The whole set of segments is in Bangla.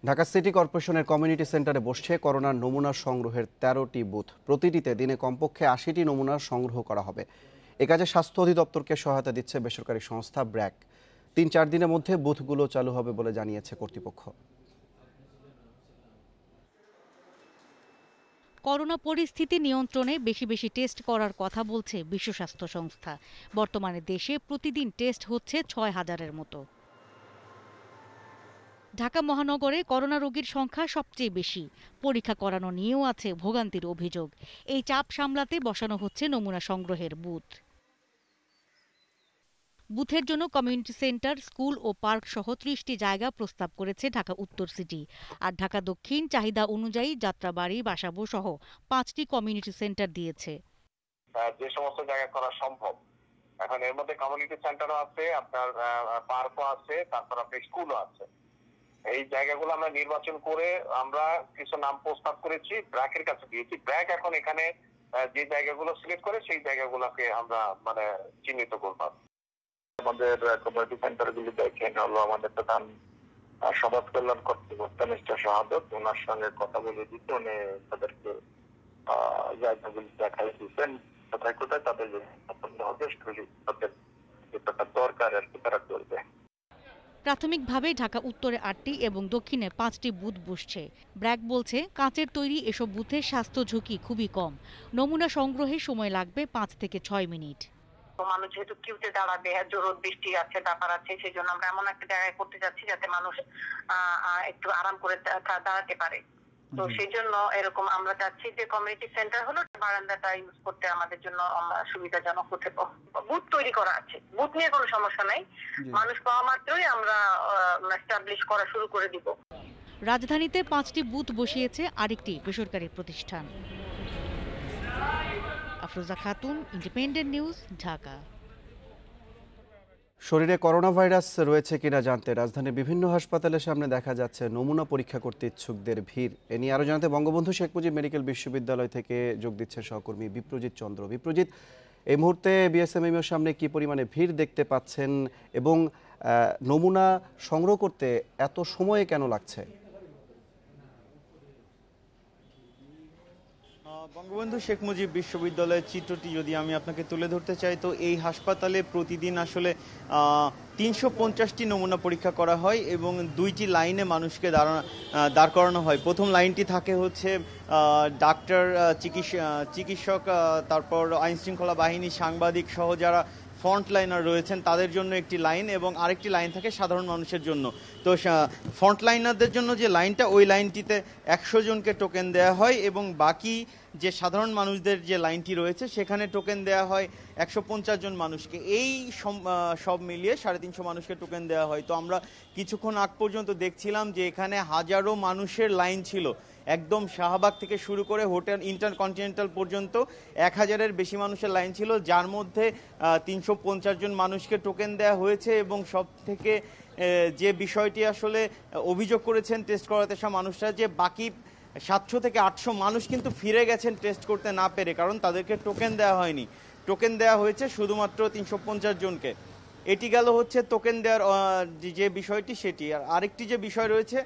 ঢাকা সিটি কর্পোরেশনের কমিউনিটি সেন্টারে বসছে করোনার নমুনা সংগ্রহের ১৩টি বুথ। প্রতিটিতে দিনে কমপক্ষে ৮০টি নমুনা সংগ্রহ করা হবে। এ কাজে স্বাস্থ্য অধিদপ্তরকে সহায়তা দিচ্ছে বেসরকারি সংস্থা ব্র্যাক। ৩-৪ দিনের মধ্যে বুথগুলো চালু হবে বলে জানিয়েছে কর্তৃপক্ষ। করোনা পরিস্থিতি নিয়ন্ত্রণে বেশি বেশি টেস্ট করার কথা বলছে বিশ্ব স্বাস্থ্য সংস্থা। বর্তমানে দেশে প্রতিদিন টেস্ট হচ্ছে ৬,০০০-এর মতো। ঢাকা মহানগরে করোনা রোগীর সংখ্যা সবচেয়ে বেশি। পরীক্ষা করানো নিয়েও আছে ভোগান্তির অভিযোগ। এই চাপ সামলাতে বসানো হচ্ছে নমুনা সংগ্রহের বুথ। বুথের জন্য কমিউনিটি সেন্টার, স্কুল ও পার্ক সহ ৩০টি জায়গা প্রস্তাব করেছে ঢাকা উত্তর সিটি। আর ঢাকা দক্ষিণ চাহিদা অনুযায়ী যাত্রাবাড়ি, বাসাবো সহ 5টি কমিউনিটি সেন্টার দিয়েছে। যে সমস্ত জায়গা করা সম্ভব, এখন এর মধ্যে কমিউনিটি সেন্টারও আছে, আপনার পার্কও আছে, তারপর আপনার স্কুলও আছে। এই জায়গাগুলো আমরা নির্বাচন করে আমরা কিছু নাম প্রস্তাব করেছি, ব্র্যাকের কাছে দিয়েছি। ব্র্যাক এখন এখানে যে জায়গাগুলো সিলেক্ট করে সেই জায়গাগুলোকে আমরা চিহ্নিত করব। আমাদের কমিউনিটি সেন্টারগুলি দেখেন হলো আমাদের প্রধান সমাজ কল্যাণ কর্মকর্তা মিস্টার শাহাদত, ওনার সঙ্গে কথা বলে দিতে উনি তাদেরকে জায়গাগুলি দেখাই দিচ্ছেন কোথায় কোথায় তাদের পছন্দ হবে, তাদের যেটা দরকার আর কি তারা করবে। প্রাথমিকভাবে ঢাকা উত্তরে 8টি এবং দক্ষিণে 5টি বুথ বসছে। ব্র্যাক বলছে, কাঁচের তৈরি এসব বুথে স্বাস্থ্য ঝুঁকি খুবই কম। নমুনা সংগ্রহে সময় লাগবে 5 থেকে 6 মিনিট। মানুষ যেহেতু কিউতে দাঁড়াবে, জোর বৃষ্টি আছে, ব্যাপার আছে, সেই জন্য আমরা এমন একটা জায়গায় করতে যাচ্ছি যাতে মানুষ একটু আরাম করে দাঁড়াতে পারে। তো সেই জন্য এরকম আমরা চাচ্ছি যে কমিউনিটি সেন্টার হলো বারান্দাটা ইউজ করতে আমাদের জন্য সুবিধাজনক হতে। বুথ তৈরি করা আছে, বুথ নিয়ে কোনো সমস্যা নাই। মানুষ পাওয়া মাত্রই আমরা এস্টাবলিশ করা শুরু করে দিব। রাজধানীতে 5টি বুথ বসিয়েছে আরেকটি বেসরকারি প্রতিষ্ঠান। Afroza Khatun, independent News, Dhaka. শরীরে করোনা ভাইরাস রয়েছে কিনা জানতে রাজধানীর বিভিন্ন হাসপাতালের সামনে দেখা যাচ্ছে নমুনা পরীক্ষা করতে ইচ্ছুকদের ভিড়। এ নিয়ে আরও জানাতে বঙ্গবন্ধু শেখ মুজিব মেডিকেল বিশ্ববিদ্যালয় থেকে যোগ দিচ্ছেন সহকর্মী বিপ্রজিৎ চন্দ্র। বিপ্রজিৎ, এই মুহূর্তে বিএসএমএমের সামনে কি পরিমাণে ভিড় দেখতে পাচ্ছেন এবং নমুনা সংগ্রহ করতে এত সময় কেন লাগছে? বঙ্গবন্ধু শেখ মুজিব বিশ্ববিদ্যালয়ের চিত্রটি যদি আমি আপনাকে তুলে ধরতে চাই, তো এই হাসপাতালে প্রতিদিন আসলে ৩৫০টি নমুনা পরীক্ষা করা হয় এবং 2টি লাইনে মানুষকে দাঁড় করানো হয়। প্রথম লাইনটি থাকে হচ্ছে ডাক্তার, চিকিৎসক, তারপর আইনশৃঙ্খলা বাহিনী, সাংবাদিক সহ যারা ফ্রন্ট লাইনার রয়েছেন তাদের জন্য একটি লাইন এবং আরেকটি লাইন থাকে সাধারণ মানুষের জন্য। তো ফ্রন্ট লাইনারদের জন্য যে লাইনটা, ওই লাইনটিতে 100 জনকে টোকেন দেওয়া হয় এবং বাকি যে সাধারণ মানুষদের যে লাইনটি রয়েছে সেখানে টোকেন দেওয়া হয় 150 জন মানুষকে। এই সব মিলিয়ে 350 মানুষকে টোকেন দেওয়া হয়। তো আমরা কিছুক্ষণ আগ পর্যন্ত দেখছিলাম যে এখানে হাজারো মানুষের লাইন ছিল, একদম শাহবাগ থেকে শুরু করে হোটেল ইন্টারকন্টিনেন্টাল পর্যন্ত 1000-এর বেশি মানুষের লাইন ছিল, যার মধ্যে 350 জন মানুষকে টোকেন দেওয়া হয়েছে। এবং সব থেকে যে বিষয়টি আসলে অভিযোগ করেছেন টেস্ট করাতে আসা মানুষরা, যে বাকি 700 থেকে 800 মানুষ কিন্তু ফিরে গেছেন টেস্ট করতে না পেরে, কারণ তাদেরকে টোকেন দেওয়া হয়নি। টোকেন দেওয়া হয়েছে শুধুমাত্র 350 জনকে। এটি গেল হচ্ছে টোকেন দেওয়ার যে বিষয়টি, সেটি। আর আরেকটি যে বিষয় রয়েছে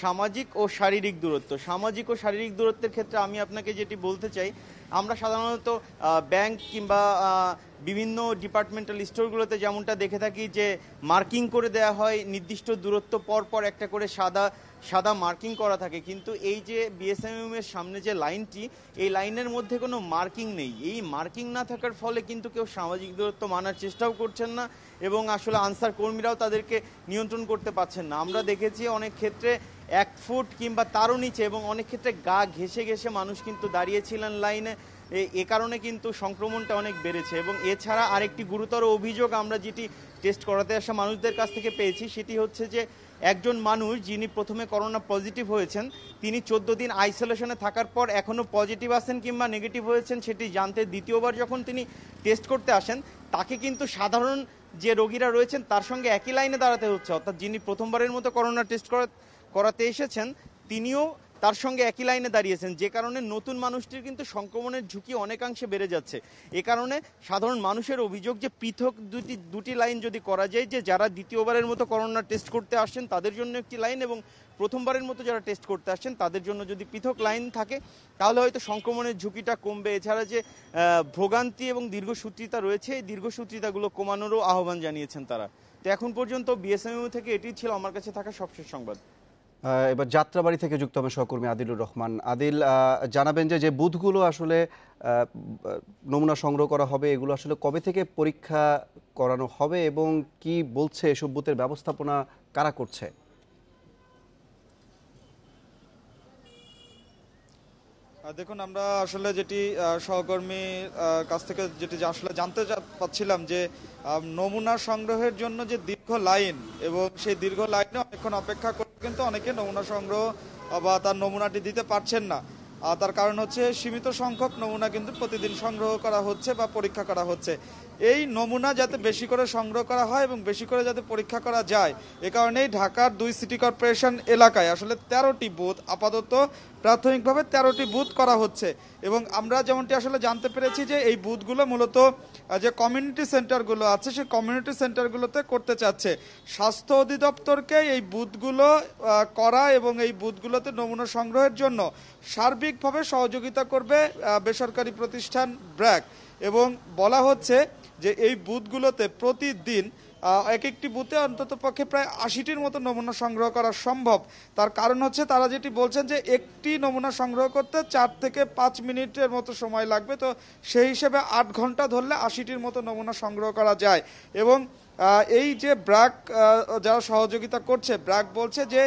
সামাজিক ও শারীরিক দূরত্ব। সামাজিক ও শারীরিক দূরত্বের ক্ষেত্রে আমি আপনাকে যেটি বলতে চাই, আমরা সাধারণত ব্যাংক কিংবা বিভিন্ন ডিপার্টমেন্টাল স্টোরগুলোতে যেমনটা দেখে থাকি যে মার্কিং করে দেওয়া হয়, নির্দিষ্ট দূরত্ব পর পর একটা করে সাদা মার্কিং করা থাকে। কিন্তু এই যে বিএসএমএম এর সামনে যে লাইনটি, এই লাইনের মধ্যে কোনো মার্কিং নেই। এই মার্কিং না থাকার ফলে কিন্তু কেউ সামাজিক দূরত্ব মানার চেষ্টাও করছেন না এবং আসলে আনসার কর্মীরাও তাদেরকে নিয়ন্ত্রণ করতে পারছেন না। আমরা দেখেছি অনেক ক্ষেত্রে 1 ফুট কিংবা তারও নিচে এবং অনেক ক্ষেত্রে গা ঘেঁষে ঘেঁষে মানুষ কিন্তু দাঁড়িয়েছিলেন লাইনে। এ কারণে কিন্তু সংক্রমণটা অনেক বেড়েছে। এবং এছাড়া আরেকটি গুরুতর অভিযোগ আমরা যেটি টেস্ট করাতে আসা মানুষদের কাছ থেকে পেয়েছি, সেটি হচ্ছে যে একজন মানুষ যিনি প্রথমে করোনা পজিটিভ হয়েছেন, তিনি 14 দিন আইসোলেশনে থাকার পর এখনও পজিটিভ আছেন কিংবা নেগেটিভ হয়েছেন সেটি জানতে দ্বিতীয়বার যখন তিনি টেস্ট করতে আসেন, তাকে কিন্তু সাধারণ যে রোগীরা রয়েছেন তার সঙ্গে একই লাইনে দাঁড়াতে হচ্ছে। অর্থাৎ যিনি প্রথমবারের মতো করোনা টেস্ট করাতে এসেছেন, তিনিও তার সঙ্গে একই লাইনে দাঁড়িয়েছেন, যে কারণে নতুন মানুষটির কিন্তু সংক্রমণের ঝুঁকি অনেকাংশে বেড়ে যাচ্ছে। এ কারণে সাধারণ মানুষের অভিযোগ যে পৃথক দুটি লাইন যদি করা যায়, যে যারা দ্বিতীয়বারের মতো করোনা টেস্ট করতে আসছেন তাদের জন্য একটি লাইন এবং প্রথমবারের মতো যারা টেস্ট করতে আসছেন তাদের জন্য যদি পৃথক লাইন থাকে তাহলে হয়তো সংক্রমণের ঝুঁকিটা কমবে। এছাড়া যে ভোগান্তি এবং দীর্ঘসূত্রিতা রয়েছে, এই দীর্ঘসূত্রিতাগুলো কমানোরও আহ্বান জানিয়েছেন তারা। তো এখন পর্যন্ত বিএসএমইউ থেকে এটি ছিল আমার কাছে থাকা সবশেষ সংবাদ। এবার যাত্রাবাড়ি থেকে যুক্ত হবে সহকর্মী আদিলুর রহমান। আদিল, জানাবেন যে বুথগুলো আসলে নমুনা সংগ্রহ করা হবে, এগুলো আসলে কবে থেকে পরীক্ষা করানো হবে এবং কি বলছে এসব বুথের ব্যবস্থাপনা কারা করছে? দেখুন, আমরা আসলে যেটি সহকর্মী কাছ থেকে যেটি আসলে জানতে পাচ্ছিলাম যে নমুনা সংগ্রহের জন্য যে দীর্ঘ লাইন, এবং সেই দীর্ঘ লাইনে অনেকক্ষণ অপেক্ষা করে কিন্তু অনেকে নমুনা সংগ্রহ বা তার নমুনাটি দিতে পারছেন না। তার কারণ হচ্ছে সীমিত সংখ্যক নমুনা কিন্তু প্রতিদিন সংগ্রহ করা হচ্ছে বা পরীক্ষা করা হচ্ছে। এই নমুনা যাতে বেশি করে সংগ্রহ করা হয় এবং বেশি করে যাতে পরীক্ষা করা যায়, এ কারণেই ঢাকার 2 সিটি কর্পোরেশন এলাকায় আসলে 13টি বুথ, আপাতত প্রাথমিকভাবে 13টি বুথ করা হচ্ছে। এবং আমরা যেমনটি আসলে জানতে পেরেছি যে এই বুথগুলো মূলত যে কমিউনিটি সেন্টারগুলো আছে সেই কমিউনিটি সেন্টারগুলোতে করতে চাচ্ছে। স্বাস্থ্য অধিদপ্তরকে এই বুথগুলো করা এবং এই বুথগুলোতে নমুনা সংগ্রহের জন্য সার্বিকভাবে সহযোগিতা করবে বেসরকারি প্রতিষ্ঠান ব্র্যাক। এবং বলা হচ্ছে যে এই বুথগুলোতে প্রতিদিন এক একটি বুথে অন্তত পক্ষে প্রায় 80টির মতো নমুনা সংগ্রহ করা সম্ভব। তার কারণ হচ্ছে তারা যেটি বলছেন যে একটি নমুনা সংগ্রহ করতে 4 থেকে 5 মিনিটের মতো সময় লাগবে। তো সেই হিসেবে 8 ঘন্টা ধরলে 80টির মতো নমুনা সংগ্রহ করা যায়। এবং এই যে ব্র্যাক যারা সহযোগিতা করছে, ব্র্যাক বলছে যে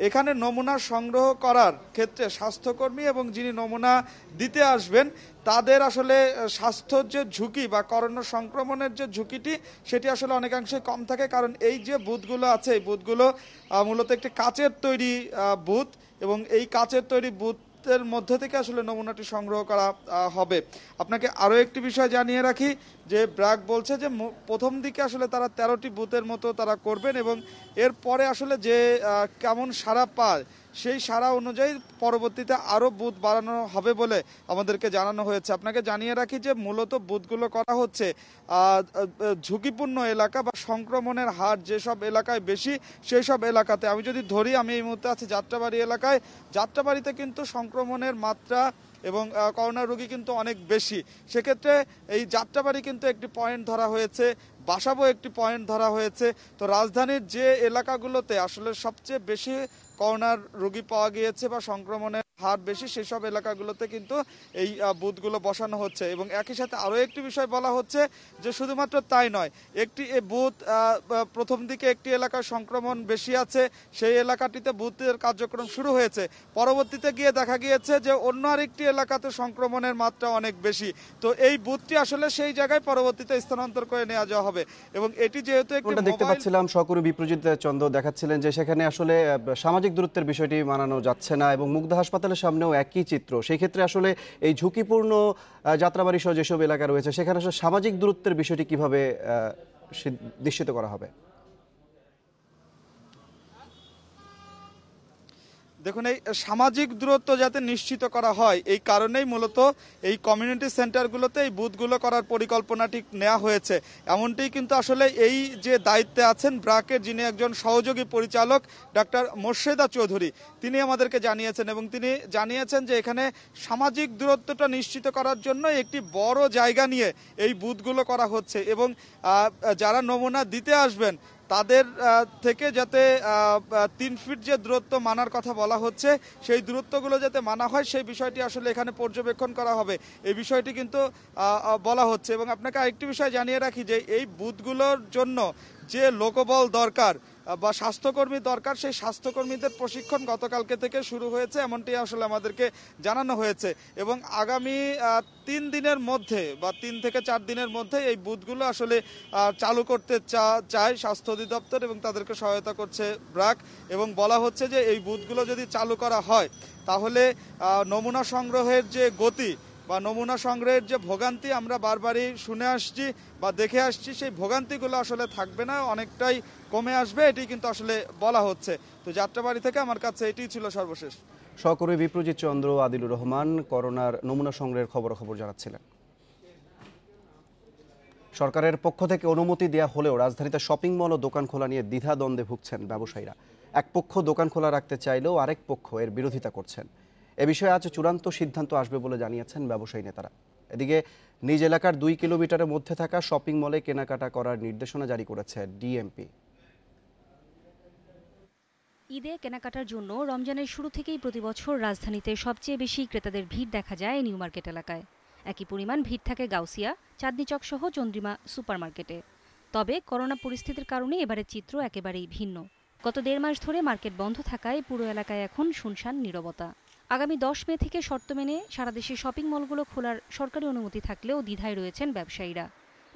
এখানে নমুনা সংগ্রহ করার ক্ষেত্রে স্বাস্থ্যকর্মী এবং যিনি নমুনা দিতে আসবেন তাদের আসলে স্বাস্থ্যর যে ঝুঁকি বা করোনা সংক্রমণের যে ঝুঁকিটি সেটি আসলে অনেকাংশে কম থাকে। কারণ এই যে বুথগুলো আছে, এই বুথগুলো মূলত একটি কাচের তৈরি বুথ, এবং এই কাচের তৈরি বুথের মধ্যে থেকে আসলে নমুনাটি সংগ্রহ করা হবে। আপনাকে আরও একটি বিষয় জানিয়ে রাখি যে ব্র্যাক বলছে যে প্রথম দিকে আসলে তারা 13টি বুথের মতো তারা করবেন এবং এরপরে আসলে যে কেমন সাড়া পায় সেই সাড়া অনুযায়ী পরবর্তীতে আরও বুথ বাড়ানো হবে বলে আমাদেরকে জানানো হয়েছে। আপনাকে জানিয়ে রাখি যে মূলত বুথগুলো করা হচ্ছে ঝুঁকিপূর্ণ এলাকা বা সংক্রমণের হার যেসব এলাকায় বেশি সেই সব এলাকাতে। আমি যদি ধরি, আমি এই মুহূর্তে আছি যাত্রাবাড়ি এলাকায়। যাত্রাবাড়িতে কিন্তু সংক্রমণের মাত্রা এবং করোনা রোগী কিন্তু অনেক বেশি। সেক্ষেত্রে এই যাত্রাবাড়ি কিন্তু একটি পয়েন্ট ধরা হয়েছে, বাসাবো একটি পয়েন্ট ধরা হয়েছে। তো রাজধানীর যে এলাকাগুলোতে আসলে সবচেয়ে বেশি করোনার রোগী পাওয়া গিয়েছে বা সংক্রমণের হার বেশি, সেসব এলাকাগুলোতে কিন্তু এই বুথগুলো বসানো হচ্ছে। এবং একই সাথে আরও একটি বিষয় বলা হচ্ছে যে শুধুমাত্র তাই নয়, একটি বুথ প্রথম দিকে একটি এলাকার সংক্রমণ বেশি আছে, সেই এলাকাটিতে বুথের কার্যক্রম শুরু হয়েছে, পরবর্তীতে গিয়ে দেখা গিয়েছে যে অন্য আরেকটি এলাকাতে সংক্রমণের মাত্রা অনেক বেশি। তো এই বুথটি আসলে সেই জায়গায় পরবর্তীতে স্থানান্তর করে নেওয়া যাওয়া হবে। এবং এটি যেহেতু একটি দেখতে পাচ্ছিলাম সহকর্মী বিপ্রজিৎ চন্দ্র দেখাচ্ছিলেন যে সেখানে আসলে সামাজিক দূরত্বের বিষয়টি মানানো যাচ্ছে না, এবং মুগদা হাসপাতালের সামনেও একই চিত্র। সেই ক্ষেত্রে আসলে এই ঝুঁকিপূর্ণ যাত্রাবাড়ি সহ যেসব এলাকা রয়েছে সেখানে আসলে সামাজিক দূরত্বের বিষয়টি কিভাবে নিশ্চিত করা হবে? দেখুন, এই সামাজিক দূরত্ব যাতে নিশ্চিত করা হয় এই কারণেই মূলত এই কমিউনিটি সেন্টারগুলোতে এই বুথগুলো করার পরিকল্পনাটি নেওয়া হয়েছে। এমনটি কিন্তু আসলে এই যে দায়িত্বে আছেন ব্র্যাকের যিনি একজন সহযোগী পরিচালক ডাক্তার মোর্শেদা চৌধুরী, তিনি আমাদেরকে জানিয়েছেন। এবং তিনি জানিয়েছেন যে এখানে সামাজিক দূরত্বটা নিশ্চিত করার জন্য একটি বড় জায়গা নিয়ে এই বুথগুলো করা হচ্ছে। এবং যারা নমুনা দিতে আসবেন তাদের থেকে যাতে 3 ফিট যে দূরত্ব মানার কথা বলা হচ্ছে সেই দূরত্বগুলো যাতে মানা হয় সেই বিষয়টি আসলে এখানে পর্যবেক্ষণ করা হবে, এই বিষয়টি কিন্তু বলা হচ্ছে। এবং আপনাকে আরেকটি বিষয় জানিয়ে রাখি যে এই বুথগুলোর জন্য যে লোকবল দরকার বা স্বাস্থ্যকর্মী দরকার, সেই স্বাস্থ্যকর্মীদের প্রশিক্ষণ গতকালকে থেকে শুরু হয়েছে, এমনটি আসলে আমাদেরকে জানানো হয়েছে। এবং আগামী 3 দিনের মধ্যে বা 3 থেকে 4 দিনের মধ্যে এই বুথগুলো আসলে চালু করতে চায় স্বাস্থ্য অধিদপ্তর এবং তাদেরকে সহায়তা করছে ব্র্যাক। এবং বলা হচ্ছে যে এই বুথগুলো যদি চালু করা হয় তাহলে নমুনা সংগ্রহের যে গতি বা নমুনা সংগ্রহের যে ভোগান্তি আমরা বারবারই শুনে আসছি বা দেখে আসছি, সেই ভোগান্তিগুলো আসলে থাকবে না, অনেকটাই কমে আসবে, এটি কিন্তু আসলে বলা হচ্ছে। তো যাত্রাবাড়ি থেকে আমার কাছে এটি ছিল সর্বশেষ। সহকর্মী বিপ্রজিৎ চন্দ্র, আদিলুর রহমান করোনার নমুনা সংগ্রহের খবরাখবর জানাচ্ছিলেন। সরকারের পক্ষ থেকে অনুমতি দেওয়া হলেও রাজধানীতে শপিং মল ও দোকান খোলা নিয়ে দ্বিধাদ্বন্দ্বে ভুগছেন ব্যবসায়ীরা। এক পক্ষ দোকান খোলা রাখতে চাইলেও আরেক পক্ষ এর বিরোধিতা করছেন। এ বিষয়ে আজ চূড়ান্ত সিদ্ধান্ত আসবে বলে জানিয়েছেন ব্যবসায়ী নেতারা। এদিকে নিজ এলাকার 2 কিলোমিটারের মধ্যে থাকা শপিং মলে কেনাকাটা করার নির্দেশনা জারি করেছে ডিএমপি। ঈদে কেনাকাটার জন্য রমজানের শুরু থেকেই প্রতিবছর রাজধানীতে সবচেয়ে বেশি ক্রেতাদের ভিড় দেখা যায় নিউ মার্কেট এলাকায়। একই পরিমাণ ভিড় থাকে গাউসিয়া, চাঁদনী চক সহ চন্দ্রিমা সুপারমার্কেটে। তবে করোনা পরিস্থিতির কারণে এবারের চিত্র একেবারেই ভিন্ন। গত 1.5 মাস ধরে মার্কেট বন্ধ থাকায় পুরো এলাকায় এখন শুনশান নীরবতা। আগামী 10 মে থেকে শর্ত মেনে সারা দেশে শপিং মলগুলো খোলার সরকারি অনুমতি থাকলেও দ্বিধায় রয়েছেন ব্যবসায়ীরা।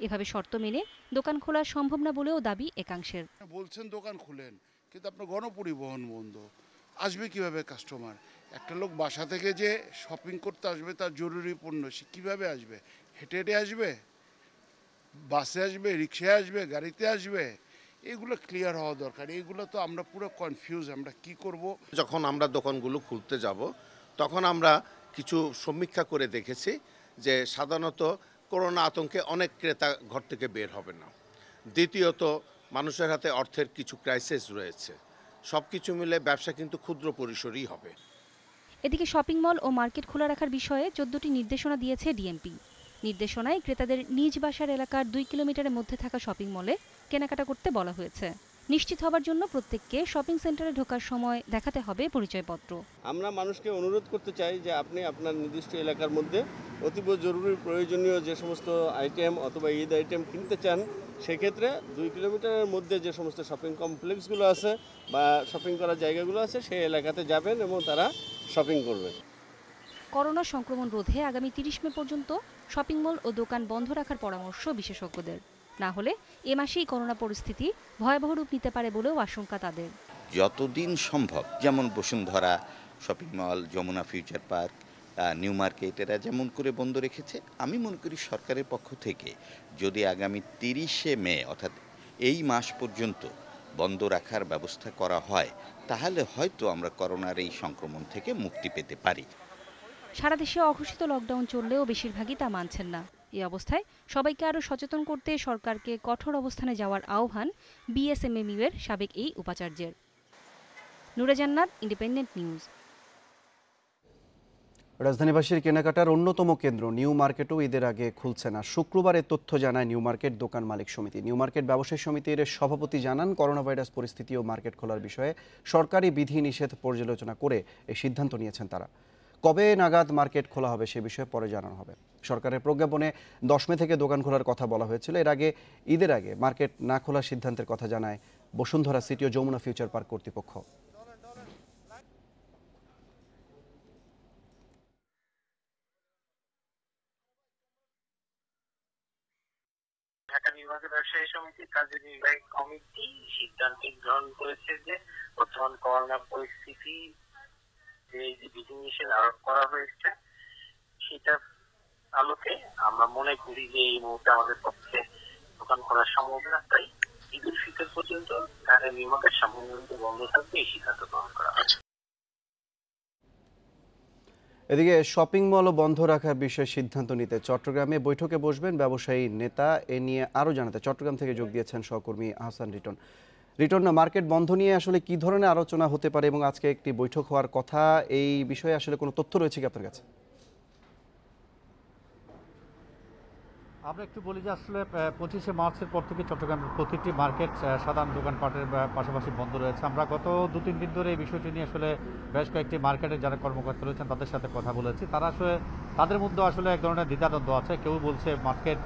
এভাবে শর্ত মেনে দোকান খোলা সম্ভব না বলেও দাবি একাংশের। বলছেন দোকান খুলেন, কিন্তু আপনার গণপরিবহন বন্ধ, আসবে কিভাবে কাস্টমার? একটা লোক বাসা থেকে যে শপিং করতে আসবে, তার জরুরি পণ্য, সে কীভাবে আসবে? হেঁটে হেঁটে আসবে, বাসে আসবে, রিক্সায় আসবে, গাড়িতে আসবে? এগুলো ক্লিয়ার হওয়া দরকার। এগুলো তো আমরা পুরো কনফিউজ, আমরা কি করব। যখন আমরা দোকানগুলো খুলতে যাব, তখন আমরা কিছু সমীক্ষা করে দেখেছি যে সাধারণত করোনা আতঙ্কে অনেক ক্রেতা ঘর থেকে বের হবে না। দ্বিতীয়ত, মানুষের হাতে অর্থের কিছু ক্রাইসিস রয়েছে। সব কিছু মিলে ব্যবসা কিন্তু ক্ষুদ্র পরিসরই হবে। এদিকে শপিং মল ও মার্কেট খোলা রাখার বিষয়ে 14টি নির্দেশনা দিয়েছে ডিএমপি। নির্দেশনায় ক্রেতাদের নিজ বাসার এলাকার 2 কিলোমিটারের মধ্যে থাকা শপিং মলে কেনাকাটা করতে বলা হয়েছে। নিশ্চিত হবার জন্য প্রত্যেককে শপিং সেন্টারে ঢোকার সময় দেখাতে হবে পরিচয়পত্র। আমরা মানুষকে অনুরোধ করতে চাই যে আপনি আপনার নির্দিষ্ট এলাকার মধ্যে অতীব জরুরি প্রয়োজনীয় যে সমস্ত আইটেম অথবা ঈদ আইটেম কিনতে চান, সেক্ষেত্রে 2 কিলোমিটারের মধ্যে যে সমস্ত শপিং কমপ্লেক্সগুলো আছে বা শপিং করার জায়গাগুলো আছে, সেই এলাকাতে যাবেন এবং তারা শপিং করবেন। করোনা সংক্রমণ রোধে আগামী 30 মে পর্যন্ত শপিং মল ও দোকান বন্ধ রাখার পরামর্শ বিশেষজ্ঞদের। না হলে এ মাসেই করোনা পরিস্থিতি ভয়াবহ রূপ নিতে পারে বলেও আশঙ্কা তাদের। যতদিন সম্ভব, যেমন Bashundhara shopping mall, Jamuna future park, new market এরা যেমন করে বন্ধ রেখেছে, আমি মনে করি সরকারের পক্ষ থেকে যদি আগামী 30শে মে অর্থাৎ এই মাস পর্যন্ত বন্ধ রাখার ব্যবস্থা করা হয়, তাহলে হয়তো আমরা করোনার এই সংক্রমণ থেকে মুক্তি পেতে পারি। সারা দেশে অঘোষিত লকডাউন চললেও বেশিরভাগই তা মানছেন না। এই অবস্থায় সবাইকে আরও সচেতন করতে সরকারকে কঠোর অবস্থানে যাওয়ার আহ্বান বিএসএমএমইউ এর সাবেক এই উপাচার্যের। নুরে জান্নাত, ইন্ডিপেন্ডেন্ট নিউজ। রাজধানীবাসীর কেনাকাটার অন্যতম কেন্দ্র নিউ মার্কেটও ঈদের আগে খুলছে না। শুক্রবার এ তথ্য জানায় নিউ মার্কেট দোকান মালিক সমিতি। নিউ মার্কেট ব্যবসায়ী সমিতির সভাপতি জানান, করোনা ভাইরাস পরিস্থিতি ও মার্কেট খোলার বিষয়ে সরকারি বিধি নিষেধ পর্যালোচনা করে এই সিদ্ধান্ত নিয়েছেন তারা। কবে নাগাদ মার্কেট খোলা হবে সে বিষয়ে পরে জানানো হবে। সরকারের প্রজ্ঞাপনে 10 মে থেকে দোকান খোলার কথা বলা হয়েছিল। এর আগে ঈদের আগে মার্কেট না খোলার সিদ্ধান্তের কথা জানায় বসুন্ধরা সিটি ও যমুনা ফিউচার পার্ক কর্তৃপক্ষ। ঢাকা নির্বাচন ব্যবসায়ী সমিতির কার্যনির্বাহী কমিটি সিদ্ধান্ত গ্রহণ করেছে যে বর্তমান করোনা পরিস্থিতি যে বিধিনিষেধ আরোপ করা হয়েছে, সেটার আলোকে আমরা মনে করি যে এই মুহূর্তে আমাদের পক্ষে দোকান করার সম্ভব না। তাই ঈদুল ফিতর পর্যন্ত ঢাকা নির্মাণের সাময়িক বন্ধ থাকবে, এই সিদ্ধান্ত গ্রহণ করা হয়েছে। এদিকে শপিং মল বন্ধ রাখার বিষয়ে সিদ্ধান্ত নিতে চট্টগ্রামে বৈঠকে বসবেন ব্যবসায়ী নেতা। এ নিয়ে আরও জানাতে চট্টগ্রাম থেকে যোগ দিয়েছেন সহকর্মী আহসান রিটন। রিটন, মার্কেট বন্ধ নিয়ে আসলে কি ধরনের আলোচনা হতে পারে এবং আজকে একটি বৈঠক হওয়ার কথা, এই বিষয়ে আসলে কোনো তথ্য রয়েছে কি আপনার কাছে? আমরা একটু বলি যে আসলে 25শে মার্চের পর থেকে চট্টগ্রামের প্রতিটি মার্কেট সাধারণ দোকানপাটের পাশাপাশি বন্ধ রয়েছে। আমরা গত 2-3 দিন ধরে এই বিষয়টি নিয়ে আসলে বেশ কয়েকটি মার্কেটের যারা কর্মকর্তা রয়েছেন তাদের সাথে কথা বলেছি। তারা আসলে তাদের মধ্যে আসলে এক ধরনের দ্বিধাদ্বন্দ্ব আছে। কেউ বলছে মার্কেট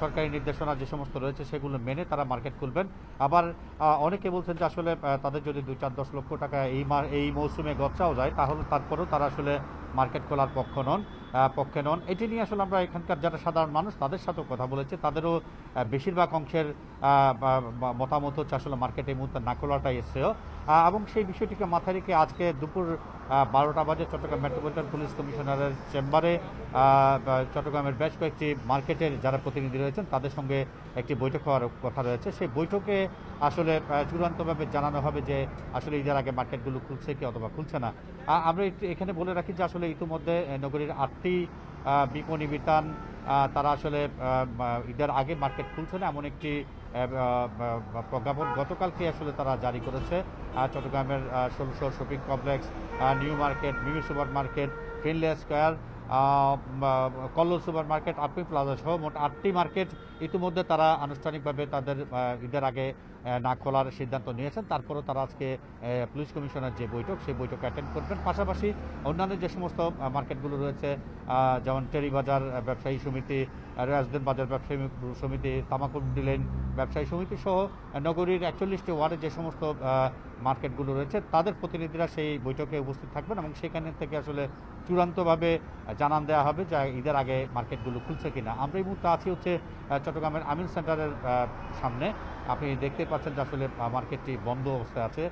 সরকারি নির্দেশনা যে সমস্ত রয়েছে সেগুলো মেনে তারা মার্কেট খুলবেন। আবার অনেকে বলছেন যে আসলে তাদের যদি 2-4-10 লক্ষ টাকা এই মৌসুমে গচ্ছাও যায়, তাহলে তারপরেও তারা আসলে মার্কেট খোলার পক্ষে নন। এটি নিয়ে আসলে আমরা এখানকার যারা সাধারণ মানুষ তাদের সাথেও কথা বলেছি। তাদেরও বেশিরভাগ অংশের মতামত হচ্ছে আসলে মার্কেট এই মুহূর্তে না খোলাটাই শ্রেয়। এবং সেই বিষয়টিকে মাথায় রেখে আজকে দুপুর 12টা বাজে চট্টগ্রাম মেট্রোপলিটন পুলিশ কমিশনারের চেম্বারে চট্টগ্রামের বেশ কয়েকটি মার্কেটের যারা প্রতিনিধি প্রতিনিধি রয়েছেন তাদের সঙ্গে একটি বৈঠক হওয়ার কথা রয়েছে। সেই বৈঠকে আসলে চূড়ান্তভাবে জানানো হবে যে আসলে ঈদের আগে মার্কেটগুলো খুলছে কি অথবা খুলছে না। আমরা এখানে বলে রাখি যে আসলে ইতিমধ্যে নগরীর 8টি বিপণী বিতান তারা আসলে ঈদের আগে মার্কেট খুলছে না এমন একটি প্রজ্ঞাপন গতকালকে আসলে তারা জারি করেছে। চট্টগ্রামের 16 shopping complex, new market, Mimi super market, Finlay square, Kallol super market, আপি প্লাজা সহ মোট 8টি মার্কেট ইতিমধ্যে তারা আনুষ্ঠানিকভাবে তাদের ঈদের আগে না খোলার সিদ্ধান্ত নিয়েছেন। তারপরও তারা আজকে পুলিশ কমিশনার যে বৈঠক সেই বৈঠক অ্যাটেন্ড করবেন। পাশাপাশি অন্যান্য যে সমস্ত মার্কেটগুলো রয়েছে যেমন টেরিবাজার ব্যবসায়ী সমিতি, রাজধানী বাজার ব্যবসায়ী সমিতি, তামাকুন্ডি লেন ব্যবসায়ী সমিতি সহ নগরীর 41টি ওয়ার্ডে যে সমস্ত মার্কেটগুলো রয়েছে তাদের প্রতিনিধিরা সেই বৈঠকে উপস্থিত থাকবেন এবং সেখানে থেকে আসলে চূড়ান্তভাবে জানান দেওয়া হবে যে ঈদের আগে মার্কেটগুলো খুলছে কিনা। আমরা এই মুহূর্তে আছি হচ্ছে চট্টগ্রামের আমিন সেন্টারের সামনে। আপনি দেখতে পাচ্ছেন যে আসলে মার্কেটটি বন্ধ অবস্থায় আছে।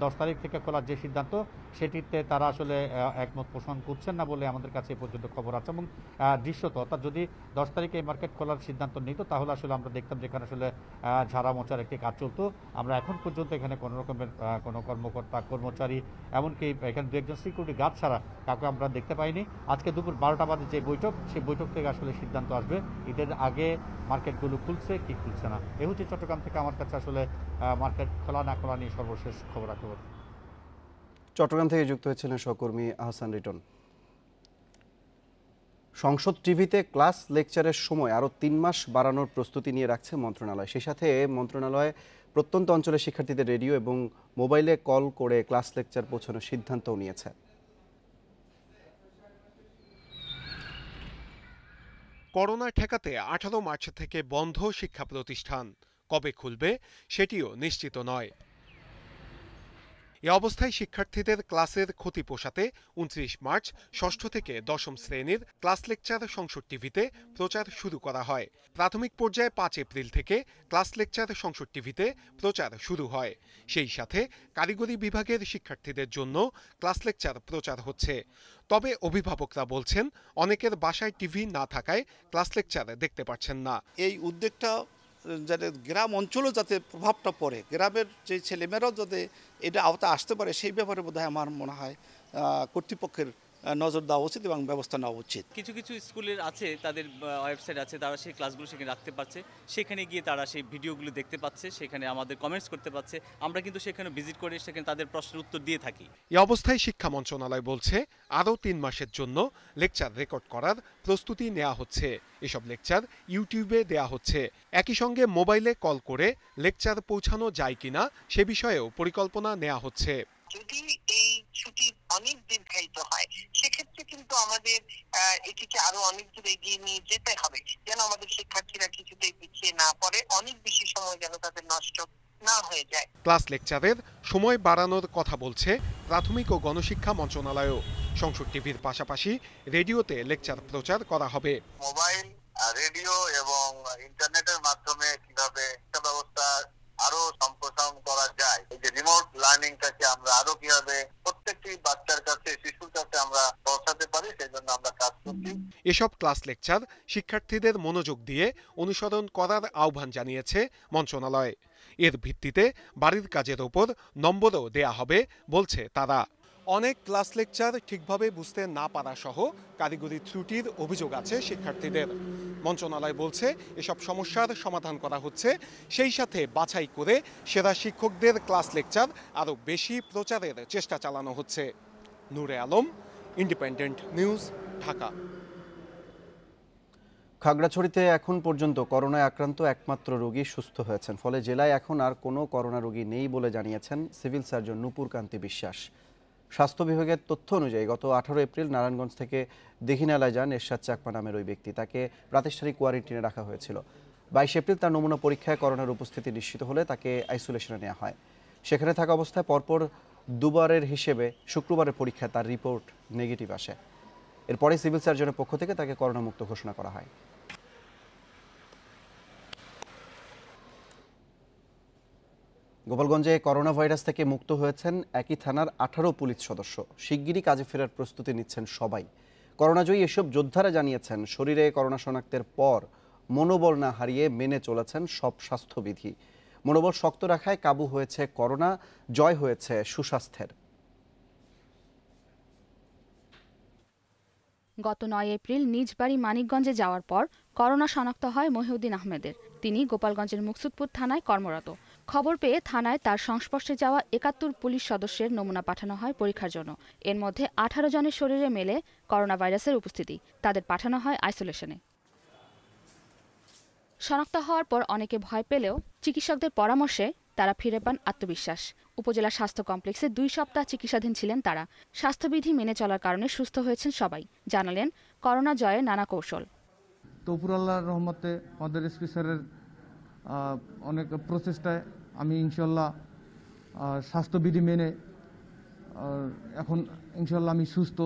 10 তারিখ থেকে খোলার যে সিদ্ধান্ত সেটিতে তারা আসলে একমত পোষণ করছেন না বলে আমাদের কাছে এ পর্যন্ত খবর আছে এবং দৃশ্যত অর্থাৎ যদি 10 তারিখে এই মার্কেট খোলার সিদ্ধান্ত নিত তাহলে আসলে আমরা দেখতাম যেখানে আসলে ঝাড়া মোচার একটি কাজ চলতো। আমরা এখন পর্যন্ত এখানে কোনো রকমের কোনো কর্মকর্তা কর্মচারী এমনকি এখানে দু একজন সিকিউরিটি গার্ড ছাড়া কাউকে আমরা দেখতে পাইনি। আজকে দুপুর 12টা বাজে যে বৈঠক সেই বৈঠক থেকে আসলে সিদ্ধান্ত আসবে ঈদের আগে মার্কেটগুলো খুলছে কি খুলছে না। এ হচ্ছে চট্টগ্রাম থেকে আমার কাছে আসলে মার্কেট খোলা না খোলা নিয়ে সর্বশেষ খবরাখবর। চট্টগ্রাম থেকে যুক্ত হয়েছিলেন সহকর্মী আহসান রিটন। সংসদ টিভিতে ক্লাস লেকচারের সময় আরও 3 মাস বাড়ানোর প্রস্তুতি নিয়ে রাখছে মন্ত্রণালয়। সেই সাথে মন্ত্রণালয় প্রত্যন্ত অঞ্চলের শিক্ষার্থীদের রেডিও এবং মোবাইলে কল করে ক্লাস লেকচার পৌঁছানোর সিদ্ধান্তও নিয়েছে। করোনা ঠেকাতে 18 মার্চ থেকে বন্ধ শিক্ষা প্রতিষ্ঠান, কবে খুলবে সেটিও নিশ্চিত নয়। এ অবস্থায় শিক্ষার্থীদের ক্লাসের ক্ষতি পোষাতে 29 মার্চ 6ষ্ঠ থেকে 10ম শ্রেণীর ক্লাস লেকচার সংসদ টিভিতে প্রচার শুরু করা হয়। প্রাথমিক পর্যায়ে 5 এপ্রিল থেকে ক্লাস লেকচার সংসদ টিভিতে প্রচার শুরু হয়। সেই সাথে কারিগরি বিভাগের শিক্ষার্থীদের জন্য ক্লাস লেকচার প্রচার হচ্ছে। তবে অভিভাবকরা বলছেন অনেকের বাসায় টিভি না থাকায় ক্লাস লেকচার দেখতে পাচ্ছেন না। এই উদ্যোগটা যাতে গ্রাম অঞ্চলেও যাতে প্রভাবটা পড়ে, গ্রামের যে ছেলেমেয়েরাও যাতে এটা আওতায় আসতে পারে সেই ব্যাপারে বোধহয় আমার মনে হয় কর্তৃপক্ষের নজর দেওয়া উচিত এবং ব্যবস্থা নেওয়া উচিত। কিছু কিছু স্কুলের আছে তাদের ওয়েবসাইট আছে, তারা সেই ক্লাসগুলো সেখানে রাখতে পারছে, সেখানে গিয়ে তারা সেই ভিডিওগুলো দেখতে পাচ্ছে, সেখানে আমাদের কমেন্টস করতে পারছে। আমরা কিন্তু সেখানে ভিজিট করে সেখানে তাদের প্রশ্নের উত্তর দিয়ে থাকি। এ অবস্থায় শিক্ষা মন্ত্রণালয় বলছে আরও 3 মাসের জন্য লেকচার রেকর্ড করার প্রস্তুতি নেওয়া হচ্ছে। এসব লেকচার ইউটিউবে দেয়া হচ্ছে। একই সঙ্গে মোবাইলে কল করে লেকচার পৌঁছানো যায় কিনা সে বিষয়েও পরিকল্পনা নেওয়া হচ্ছে। যদি এই ছুটি অনেক দীর্ঘায়িত হয় সেক্ষেত্রে কিন্তু আমাদের এটিকে আরো অনেক দূর এগিয়ে নিয়ে যেতে হবে, যেন আমাদের শিক্ষার্থীরা কিছুতেই পিছিয়ে না পড়ে, অনেক বেশি সময় যেন তাদের নষ্ট না হয়ে যায়। ক্লাস লেকচারের সময় বাড়ানোর কথা বলছে প্রাথমিক ও গণশিক্ষা মন্ত্রণালয়ও। সংসদ টিভির পাশাপাশি রেডিওতে লেকচার প্রচার করা হবে। মোবাইল, রেডিও এবং ইন্টারনেটের মাধ্যমে কিভাবে শিক্ষা ব্যবস্থা আরো সম্প্রসারণ করা যায়, এই যে রিমোট লার্নিংটাকে আমরা আরো কিভাবে প্রত্যেকটি বাচ্চার কাছে, শিশুর কাছে আমরা পৌঁছাতে পারি সেই জন্য আমরা কাজ করছি। এসব ক্লাস লেকচার শিক্ষার্থীদের মনোযোগ দিয়ে অনুসরণ করার আহ্বান জানিয়েছে মন্ত্রণালয়। এর ভিত্তিতে বাড়ির কাজের ওপর নম্বরও দেয়া হবে বলছে তারা। অনেক ক্লাস লেকচার ঠিকভাবে বুঝতে না পারা সহ কারিগরি ত্রুটির অভিযোগ আছে শিক্ষার্থীদের। মন্ত্রণালয় বলছে এসব সমস্যার সমাধান করা হচ্ছে, সেই সাথে বাছাই করে সেরা শিক্ষকদের ক্লাস লেকচার আরও বেশি প্রচারের চেষ্টা চালানো হচ্ছে। নূরে আলম, ইন্ডিপেন্ডেন্ট নিউজ, ঢাকা। খাগড়াছড়িতে এখন পর্যন্ত করোনায় আক্রান্ত একমাত্র রোগী সুস্থ হয়েছেন, ফলে জেলায় এখন আর কোনো করোনা রোগী নেই বলে জানিয়েছেন সিভিল সার্জন নূপুর কান্তি বিশ্বাস। স্বাস্থ্য বিভাগের তথ্য অনুযায়ী গত 18 এপ্রিল নারায়ণগঞ্জ থেকে দীঘিনালায় যান এরশাদ চাকমা নামের ওই ব্যক্তি। তাকে প্রাতিষ্ঠানিক কোয়ারেন্টিনে রাখা হয়েছিল। 22 এপ্রিল তার নমুনা পরীক্ষায় করোনার উপস্থিতি নিশ্চিত হলে তাকে আইসোলেশনে নেওয়া হয়। সেখানে থাকা অবস্থায় পরপর দুবারের হিসেবে শুক্রবারের পরীক্ষায় তার রিপোর্ট নেগেটিভ আসে। এরপরে সিভিল সার্জনের পক্ষ থেকে তাকে করোনামুক্ত ঘোষণা করা হয়। গোপালগঞ্জে করোনা ভাইরাস থেকে মুক্ত হয়েছেন একই থানার 18 পুলিশ সদস্য। শিগগিরই কাজে ফেরার প্রস্তুতি নিচ্ছেন সবাই। করোনাজয়ী এসব যোদ্ধারা জানিয়েছেন শরীরে করোনা শনাক্তের পর মনোবল না হারিয়ে মেনে চলেছেন সব স্বাস্থ্যবিধি। মনোবল শক্ত রাখায় কাবু হয়েছে করোনা, জয় হয়েছে সুস্বাস্থ্যের। গত 9 এপ্রিল নিজ বাড়ি মানিকগঞ্জে যাওয়ার পর করোনা শনাক্ত হয় মহিউদ্দিন আহমেদের। তিনি গোপালগঞ্জের মুকসুদপুর থানায় কর্মরত। খবর পেয়ে থানায় তার সংস্পর্শে যাওয়া ৭১ পুলিশ সদস্যের নমুনা পাঠানো হয় পরীক্ষার জন্য। এর মধ্যে ১৮ জনের শরীরে মেলে করোনা ভাইরাসের উপস্থিতি। তাদের পাঠানো হয় আইসোলেশনে। শনাক্ত হওয়ার পর অনেকে ভয় পেলেও চিকিৎসকদের পরামর্শে তারা ফিরে পান আত্মবিশ্বাস। উপজেলা স্বাস্থ্য কমপ্লেক্সে 2 সপ্তাহ চিকিৎসাধীন ছিলেন তারা। স্বাস্থ্যবিধি মেনে চলার কারণে সুস্থ হয়েছেন সবাই। জানালেন করোনা জয়ে নানা কৌশল। তো উপর আল্লাহর রহমতে আমাদের এসপি স্যারের অনেক প্রচেষ্টায় আমি ইনশাল্লাহ স্বাস্থ্যবিধি মেনে এখন ইনশাল্লাহ আমি সুস্থ।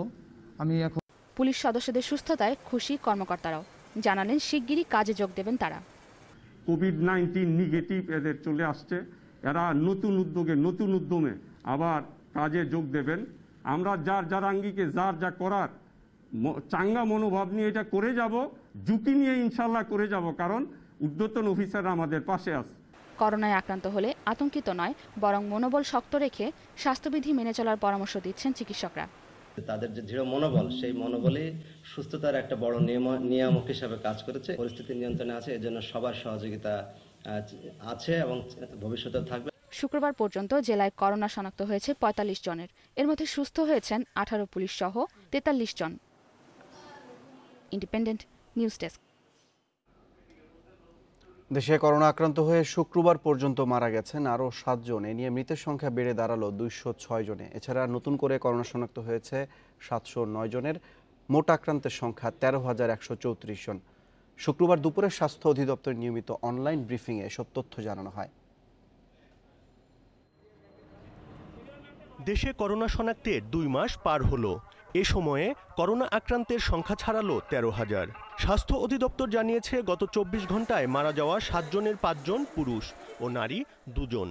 আমি এখন পুলিশ সদস্যদের সুস্থতায় খুশি কর্মকর্তারাও। জানালেন শিগগিরই কাজে যোগ দেবেন তারা। কোভিড-19 নেগেটিভ এদের চলে আসছে, এরা নতুন উদ্যোগে নতুন উদ্যমে আবার কাজে যোগ দেবেন। আমরা যার আঙ্গিকে যা করার চাঙ্গা মনোভাব নিয়ে এটা করে যাব, ঝুঁকি নিয়ে ইনশাল্লাহ করে যাব, কারণ ঊর্ধ্বতন অফিসাররা আমাদের পাশে আছে। করোনায় আক্রান্ত হলে আতঙ্কিত নয়, বরং মনোবল শক্ত রেখে স্বাস্থ্যবিধি মেনে চলার পরামর্শ দিচ্ছেন চিকিৎসকরা। তাদের যে দৃঢ় মনোবল, সেই মনোবলই সুস্থতার একটা বড় নিয়ামক হিসাবে কাজ করেছে। পরিস্থিতি নিয়ন্ত্রণে আছে, এজন্য সবার সহযোগিতা আছে এবং ভবিষ্যতে থাকবে। শুক্রবার পর্যন্ত জেলায় করোনা শনাক্ত হয়েছে ৪৫ জনের। এর মধ্যে সুস্থ হয়েছেন 18 পুলিশ সহ 43 জন। Independent News desk. দেশে করোনা আক্রান্ত হয়ে শুক্রবার পর্যন্ত মারা গেছেন আরও 7 জন। এ নিয়ে মৃতের সংখ্যা বেড়ে দাঁড়ালো 206 জনে। এছাড়া নতুন করে করোনা শনাক্ত হয়েছে 709 জনের। মোট আক্রান্তের সংখ্যা 13,134 জন। শুক্রবার দুপুরে স্বাস্থ্য অধিদপ্তরের নিয়মিত অনলাইন ব্রিফিংয়ে এসব তথ্য জানানো হয়। দেশে করোনা শনাক্তের 2 মাস পার হলো। এ সময়ে করোনা আক্রান্তের সংখ্যা ছাড়ালো 13,000। স্বাস্থ্য অধিদপ্তর জানিয়েছে গত 24 ঘন্টায় মারা যাওয়া 7 জনের 5 জন পুরুষ ও নারী 2 জন।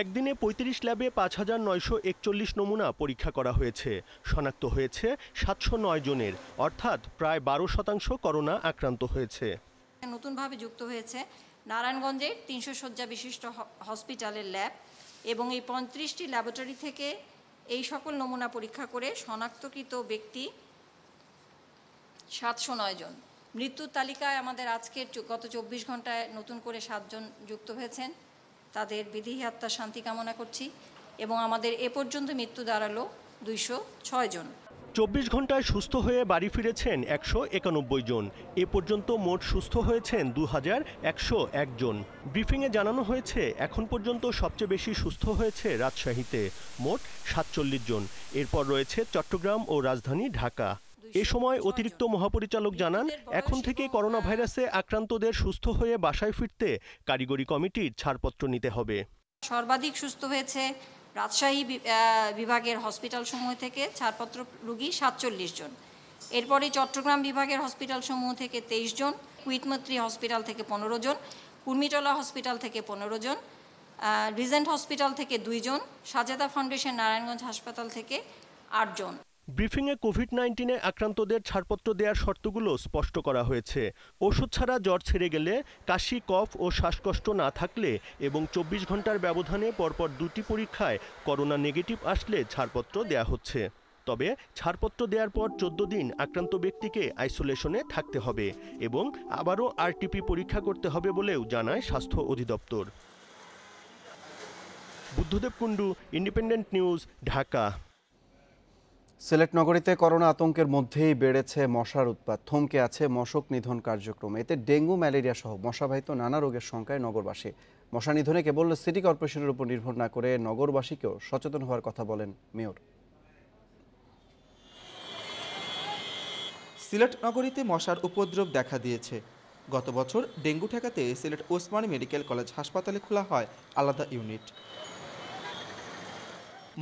একদিনে 35 ল্যাবে 5,941 নমুনা পরীক্ষা করা হয়েছে। শনাক্ত হয়েছে 709 জনের, অর্থাৎ প্রায় 12% করোনা আক্রান্ত হয়েছে। নতুনভাবে যুক্ত হয়েছে নারায়ণগঞ্জের 300 শয্যা বিশিষ্ট হসপিটালের ল্যাব এবং এই 35টি ল্যাবরেটরি থেকে এই সকল নমুনা পরীক্ষা করে শনাক্তকৃত ব্যক্তি 709 জন। মৃত্যুর তালিকায় আমাদের আজকের গত 24 ঘন্টায় নতুন করে 7 জন যুক্ত হয়েছেন। তাদের বিদেহী আত্মার শান্তি কামনা করছি এবং আমাদের এ পর্যন্ত মৃত্যু দাঁড়ালো 206 জন। 24 ঘন্টায় সুস্থ হয়ে বাড়ি ফিরেছেন 191 জন। এ পর্যন্ত মোট সুস্থ হয়েছেন 2,101 জন। ব্রিফিংয়ে জানানো হয়েছে এখন পর্যন্ত সবচেয়ে বেশি সুস্থ হয়েছে রাজশাহীতে, মোট 47 জন। এরপর রয়েছে চট্টগ্রাম ও রাজধানী ঢাকা। এ সময় অতিরিক্ত মহাপরিচালক জানান, এখন থেকে করোনা ভাইরাসে আক্রান্তদের সুস্থ হয়ে বাসায় ফিরতে কারিগরি কমিটির ছাড়পত্র নিতে হবে। সর্বাধিক সুস্থ হয়েছে রাজশাহী বিভাগের হসপিটাল সমূহ থেকে ছাড়পত্র রোগী 47 জন। এরপরে চট্টগ্রাম বিভাগের হসপিটাল সমূহ থেকে 23 জন, কুইতমৈত্রী হসপিটাল থেকে 15 জন, কুর্মিটোলা হসপিটাল থেকে 15 জন, রিজেন্ট হসপিটাল থেকে 2 জন, সাজেদা ফাউন্ডেশন নারায়ণগঞ্জ হাসপাতাল থেকে 8 জন। ব্রিফিংয়ে কোভিড-19 আক্রান্তদের ছাড়পত্র দেওয়ার শর্তগুলো স্পষ্ট করা হয়েছে। ওষুধ ছাড়া জ্বর ছেড়ে গেলে, কাশি, কফ ও শ্বাসকষ্ট না থাকলে এবং 24 ঘন্টার ব্যবধানে পরপর 2টি পরীক্ষায় করোনা নেগেটিভ আসলে ছাড়পত্র দেয়া হচ্ছে। তবে ছাড়পত্র দেওয়ার পর 14 দিন আক্রান্ত ব্যক্তিকে আইসোলেশনে থাকতে হবে এবং আবারও আরটিপি পরীক্ষা করতে হবে বলেও জানায় স্বাস্থ্য অধিদপ্তর। Buddhadeb Kundu, Independent News, Dhaka. সিলেট নগরীতে করোনা আতঙ্কের মধ্যেই বেড়েছে মশার উৎপাত। থমকে আছে মশক নিধন কার্যক্রম। এতে ডেঙ্গু, ম্যালেরিয়া সহ মশাবাহিত নানা রোগের সংখ্যায় নগরবাসী। মশা নিধনে কেবল সিটি কর্পোরেশনের উপর নির্ভর না করে নগরবাসীকেও সচেতন হওয়ার কথা বলেন মেয়র। সিলেট নগরীতে মশার উপদ্রব দেখা দিয়েছে। গত বছর ডেঙ্গু ঠেকাতে সিলেট ওসমানী মেডিকেল কলেজ হাসপাতালে খোলা হয় আলাদা ইউনিট।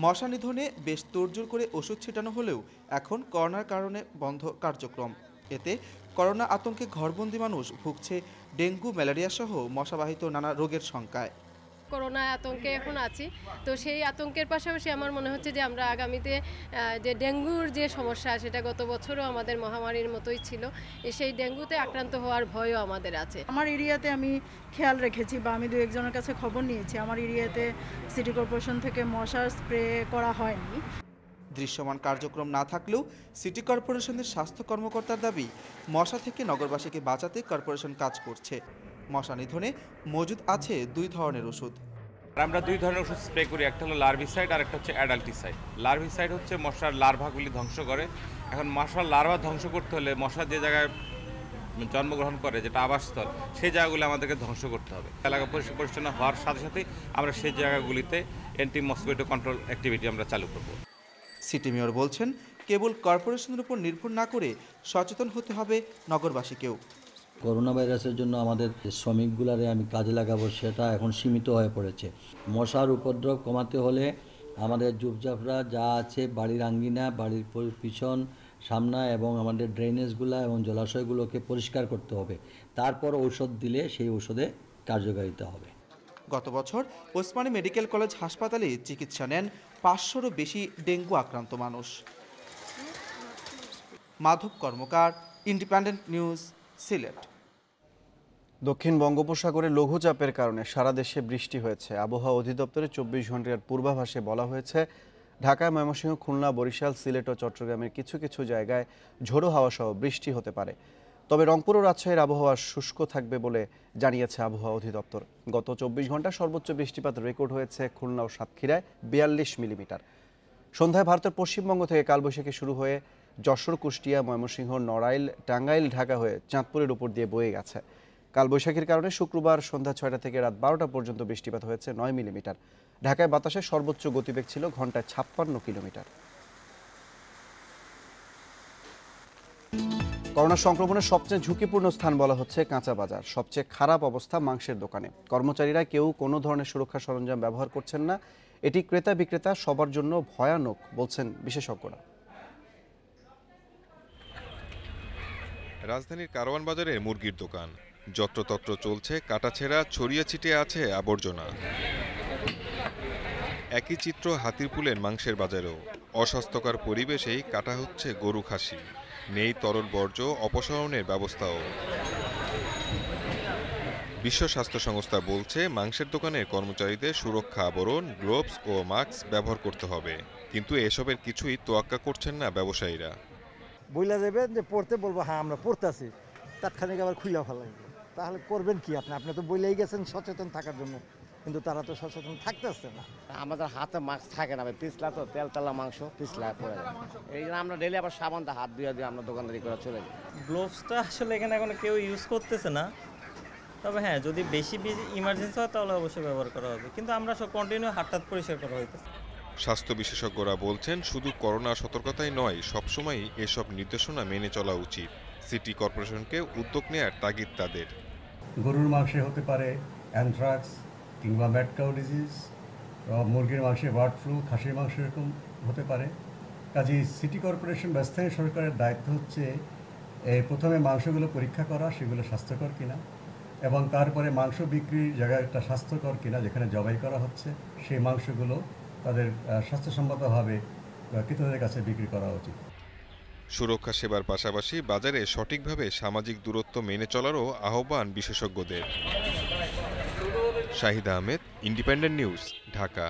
মশা নিধনে বেশ তোড়জোড় করে ওষুধ ছিটানো হলেও এখন করোনার কারণে বন্ধ কার্যক্রম। এতে করোনা আতঙ্কে ঘরবন্দি মানুষ ভুগছে ডেঙ্গু, ম্যালেরিয়া সহ মশাবাহিত নানা রোগের শঙ্কায়। করোনা আতঙ্কে এখন আছি, তো সেই আতঙ্কের পাশাপাশি আমার মনে হচ্ছে যে আমরা আগামীতে যে ডেঙ্গুর যে সমস্যা সেটা গত বছরও আমাদের মহামারীর মতোই ছিল, সেই ডেঙ্গুতে আক্রান্ত হওয়ার ভয়ও আমাদের আছে। আমার এরিয়াতে আমি খেয়াল রেখেছি বা আমি 2-1 জনের কাছে খবর নিয়েছি, আমার এরিয়াতে সিটি কর্পোরেশন থেকে মশার স্প্রে করা হয়নি। দৃশ্যমান কার্যক্রম না থাকলেও সিটি কর্পোরেশনের স্বাস্থ্য কর্মকর্তার দাবি, মশা থেকে নগরবাসীকে বাঁচাতে কর্পোরেশন কাজ করছে। মশা নিধনে মজুদ আছে 2 ধরনের ওষুধ। আমরা 2 ধরনের ওষুধ স্প্রে করি, একটা হলো লার্ভিসাইড আর একটা হচ্ছে অ্যাডাল্টিসাইড। লার্ভিসাইড হচ্ছে মশার লার্ভাগুলি ধ্বংস করে। এখন মশার লার্ভা ধ্বংস করতে হলে মশা যে জায়গায় জন্মগ্রহণ করে, যেটা আবাসস্থল, সেই জায়গাগুলো আমাদেরকে ধ্বংস করতে হবে। এলাকা পরিষ্কার পরিচ্ছন্ন হওয়ার সাথে সাথেই আমরা সেই জায়গাগুলিতে অ্যান্টি মসকিটো কন্ট্রোল অ্যাক্টিভিটি আমরা চালু করব। সিটি মেয়র বলছেন, কেবল কর্পোরেশনের উপর নির্ভর না করে সচেতন হতে হবে নগরবাসীকেও। করোনা ভাইরাসের জন্য আমাদের শ্রমিকগুলারে আমি কাজে লাগাবো, সেটা এখন সীমিত হয়ে পড়েছে। মশার উপদ্রব কমাতে হলে আমাদের জুপজাপরা যা আছে, বাড়ির আঙ্গিনা, বাড়ির পিছন, সামনা এবং আমাদের ড্রেনেজগুলো এবং জলাশয়গুলোকে পরিষ্কার করতে হবে। তারপর ঔষধ দিলে সেই ঔষধে কার্যকারিতা হবে। গত বছর ওসমানী মেডিকেল কলেজ হাসপাতালে চিকিৎসা নেন 500-রও বেশি ডেঙ্গু আক্রান্ত মানুষ। মাধব কর্মকার, ইন্ডিপেন্ডেন্ট নিউজ, সিলেট। দক্ষিণ বঙ্গোপসাগরে লঘুচাপের কারণে সারা দেশে বৃষ্টি হয়েছে। আবহাওয়া অধিদপ্তরের 24 ঘন্টার পূর্বাভাসে বলা হয়েছে, ঢাকা, ময়মনসিংহ, খুলনা, বরিশাল, সিলেট ও চট্টগ্রামের কিছু কিছু জায়গায় ঝোড়ো হাওয়া সহ বৃষ্টি হতে পারে। তবে রংপুর ও রাজশাহীর আবহাওয়া শুষ্ক থাকবে বলে জানিয়েছে আবহাওয়া অধিদপ্তর। গত 24 ঘন্টা সর্বোচ্চ বৃষ্টিপাত রেকর্ড হয়েছে খুলনা ও সাতক্ষীরায় 42 মিলিমিটার। সন্ধ্যায় ভারতের পশ্চিমবঙ্গ থেকে কালবৈশাখী শুরু হয়ে যশোর, কুষ্টিয়া, ময়মনসিংহ, নড়াইল, টাঙ্গাইল, ঢাকা হয়ে চাঁদপুরের উপর দিয়ে বয়ে গেছে। কালবৈশাখীর কারণে শুক্রবার সন্ধ্যা 6টা থেকে রাত 12টা পর্যন্ত বৃষ্টিপাত হয়েছে 9 মিলিমিটার। ঢাকায় বাতাসের সর্বোচ্চ গতিবেগ ছিল ঘন্টায় 56 কিলোমিটার। করোনা সংক্রমণের সবচেয়ে ঝুঁকিপূর্ণ স্থান বলা হচ্ছে কাঁচা বাজার। সবচেয়ে খারাপ অবস্থা মাংসের দোকানে। কর্মচারীরা কেউ কোনো ধরনের সুরক্ষা সরঞ্জাম ব্যবহার করছেন না। এটি ক্রেতা বিক্রেতা সবার জন্য ভয়ানক বলছেন বিশেষজ্ঞরা। রাজধানীর কারওয়ান বাজারে মুরগির দোকান, যত্রতত্র চলছে কাটাছেঁড়া, ছড়িয়ে ছিটিয়ে আছে আবর্জনা। একই চিত্র হাতিরপুলের মাংসের বাজারেও। অস্বাস্থ্যকর পরিবেশেই কাটা হচ্ছে গরু, খাসি। নেই তরল বর্জ্য অপসারণের ব্যবস্থাও। বিশ্ব স্বাস্থ্য সংস্থা বলছে, মাংসের দোকানের কর্মচারীদের সুরক্ষা আবরণ, গ্লোভস ও মাস্ক ব্যবহার করতে হবে। কিন্তু এসবের কিছুই তোয়াক্কা করছেন না ব্যবসায়ীরা। বইলা যাবেন যে পড়তে, বলবো হ্যাঁ আমরা পড়তেছি, তাৎক্ষণিক আবার খুলে ফেলাইব। তাহলে করবেন কি আপনি? আপনি তো বইলেই গেছেন সচেতন থাকার জন্য, কিন্তু তারা তো সচেতন থাকতেছে না। আমাদের হাতে মাস্ক থাকে না, পিছলা তো তেলতলা মাংস পিছলা পড়ে যায়। এই জন্য আমরা ডেলি আবার সাবান হাত ধুয়ে দিয়ে আমরা দোকানদারি করে চলে যাই। গ্লোভসটা আসলে এখানে এখন কেউ ইউজ করতেছে না। তবে হ্যাঁ, যদি বেশি ইমার্জেন্সি হয় তাহলে অবশ্যই ব্যবহার করা হবে, কিন্তু আমরা সব কন্টিনিউ হাত পরিষ্কার করা হইতেছে। স্বাস্থ্য বিশেষজ্ঞরা বলছেন, শুধু করোনা সতর্কতাই নয়, সবসময় এসব নির্দেশনা মেনে চলা উচিত। সিটি কর্পোরেশনকে উদ্যোগ নেয়ার তাগিদ তাদের। গরুর মাংসে হতে পারে অ্যানথ্রাক্স কিংবা ম্যাড কাউ ডিজিজ, মুরগির মাংসে বার্ড ফ্লু, খাসির মাংস এরকম হতে পারে। কাজেই সিটি কর্পোরেশন বা স্থানীয় সরকারের দায়িত্ব হচ্ছে প্রথমে মাংসগুলো পরীক্ষা করা, সেগুলো স্বাস্থ্যকর কিনা, এবং তারপরে মাংস বিক্রির জায়গাটা স্বাস্থ্যকর কিনা, যেখানে জবাই করা হচ্ছে সেই মাংসগুলো তাদের স্বাস্থ্যসম্মতভাবে ক্রেতাদের কাছে বিক্রি করা উচিত। সুরক্ষা সেবার পাশাপাশি বাজারে সঠিকভাবে সামাজিক দূরত্ব মেনে চলারও আহ্বান বিশেষজ্ঞদের। Shahid Ahmed, independent News, Dhaka.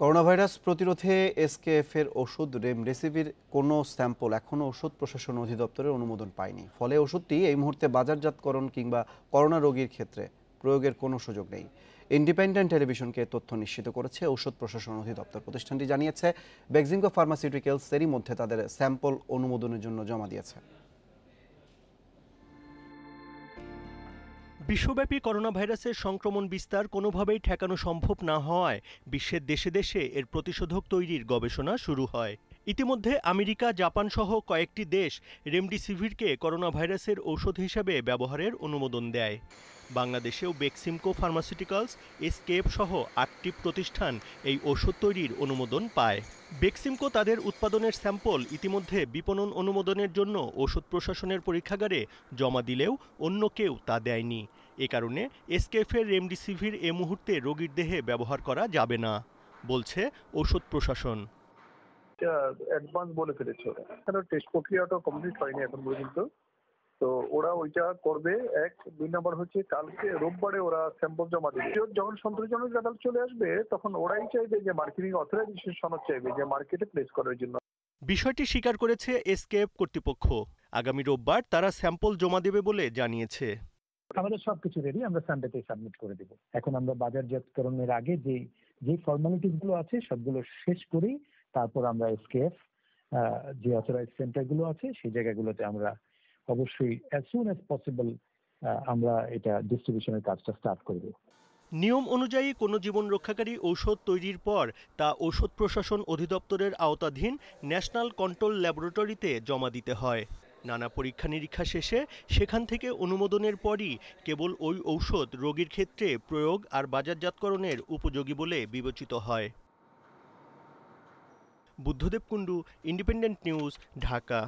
Corona virus প্রতিরোধে এসকেএফ-এর ওষুধ রেমডেসিভির কোনো স্যাম্পল এখনও ওষুধ প্রশাসন অধিদপ্তরের অনুমোদন পায়নি। ফলে ওষুধটি এই মুহূর্তে বাজারজাতকরণ কিংবা করোনা রোগীর ক্ষেত্রে প্রয়োগের কোনো সুযোগ নেই। ইন্ডিপেন্ডেন্ট টেলিভিশনকে তথ্য নিশ্চিত করেছে ঔষধ প্রশাসন অধিদপ্তর। প্রতিষ্ঠানটি জানিয়েছে, বেক্সিমকো ফার্মাসিউটিক্যালস এরই মধ্যে তাদের স্যাম্পল অনুমোদনের জন্য জমা দিয়েছে। বিশ্বব্যাপী করোনা ভাইরাসের সংক্রমণ বিস্তার কোনোভাবেই ঠেকানো সম্ভব না হওয়ায় বিশ্বের দেশে দেশে এর প্রতিষেধক তৈরির গবেষণা শুরু হয়। ইতিমধ্যে আমেরিকা, জাপান সহ কয়েকটি দেশ রেমডেসিভিরকে করোনা ভাইরাসের ঔষধ হিসেবে ব্যবহারের অনুমোদন দেয়। বাংলাদেশেও বেক্সিমকো ফার্মাসিউটিক্যালস, এসকেএফ সহ 8টি প্রতিষ্ঠান এই ওষুধ তৈরির অনুমোদন পায়। বেক্সিমকো তাদের উৎপাদনের স্যাম্পল ইতিমধ্যে বিপণন অনুমোদনের জন্য ওষুধ প্রশাসনের পরীক্ষাগারে জমা দিলেও অন্য কেউ তা দেয়নি। এ কারণে এসকেএফের রেমডেসিভির এ মুহূর্তে রোগীর দেহে ব্যবহার করা যাবে না বলছে ঔষধ প্রশাসন। অ্যাডভান্স বলে ফেলেছে ওরা, কারণ টেস্ট প্রক্রিয়াটা কমপ্লিট হয়নি এখন পর্যন্ত। তো ওরা ওইটা করবে। 2 নম্বর হচ্ছে কালকে রোববারে ওরা স্যাম্পল জমা দেবে। যখন সন্তোষজনক রেজাল্ট চলে আসবে তখন ওরাই চাইবে যে মার্কেটিং অথরাইজেশন সনদ চাইবে যে মার্কেটে প্লেস করার জন্য। বিষয়টি স্বীকার করেছে এসকেএফ কর্তৃপক্ষ। আগামী রোববার তারা স্যাম্পল জমা দেবে বলে জানিয়েছে। আমাদের সবকিছু রেডি, আমরা সানডেতে সাবমিট করে দেব। এখন আমরা বাজারজাতকরণের আগে যে ফর্মালিটিস গুলো আছে সবগুলো শেষ করি, তারপর আমরা এসকেএফ যে অথরাইজ সেন্টারগুলো আছে সেই জায়গাগুলোতে আমরা অবশ্যই অ্যাজ সুন অ্যাজ পসিবল আমরা এটা ডিস্ট্রিবিউশনের কাজটা স্টার্ট করব। নিয়ম অনুযায়ী কোনো জীবন রক্ষাকারী ঔষধ তৈরির পর তা ঔষধ প্রশাসন অধিদপ্তরের আওতাধীন ন্যাশনাল কন্ট্রোল ল্যাবরেটরিতে জমা দিতে হয়। নানা পরীক্ষা নিরীক্ষা শেষে সেখান থেকে অনুমোদনের পরই কেবল ওই ঔষধ রোগীর ক্ষেত্রে প্রয়োগ আর বাজারজাতকরণের উপযোগী বলে বিবেচিত হয়। Buddhadeb Kundu, Independent News, Dhaka.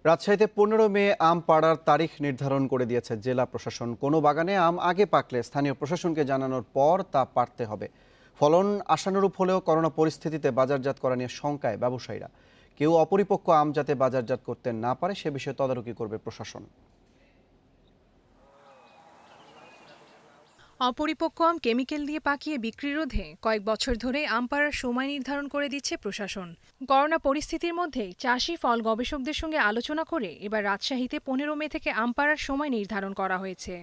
রাজশাহীতে 15 মে আম পাড়ার তারিখ নির্ধারণ করে দিয়েছে জেলা প্রশাসন। কোনো বাগানে আম আগে পাকলে স্থানীয় প্রশাসনকে জানানোর পর তা পাড়তে হবে। ফলন আশানুরূপ হলেও করোনা পরিস্থিতিতে বাজারজাত করা নিয়ে শঙ্কায় ব্যবসায়ীরা। কেউ অপরিপক্ক আম যাতে বাজারজাত করতে না পারে সে বিষয়ে তদারকি করবে প্রশাসন। অপরিপক্ক আম কেমিক্যাল দিয়ে পাকিয়ে বিক্রি রোধে কয়েক বছর ধরে আম পাড়ার সময় নির্ধারণ করে দিচ্ছে প্রশাসন। করোনা পরিস্থিতির মধ্যেই চাষি ফল গবেষকদের সঙ্গে আলোচনা করে এবার রাজশাহীতে 15 মে থেকে আম পাড়ার সময় নির্ধারণ করা হয়েছে।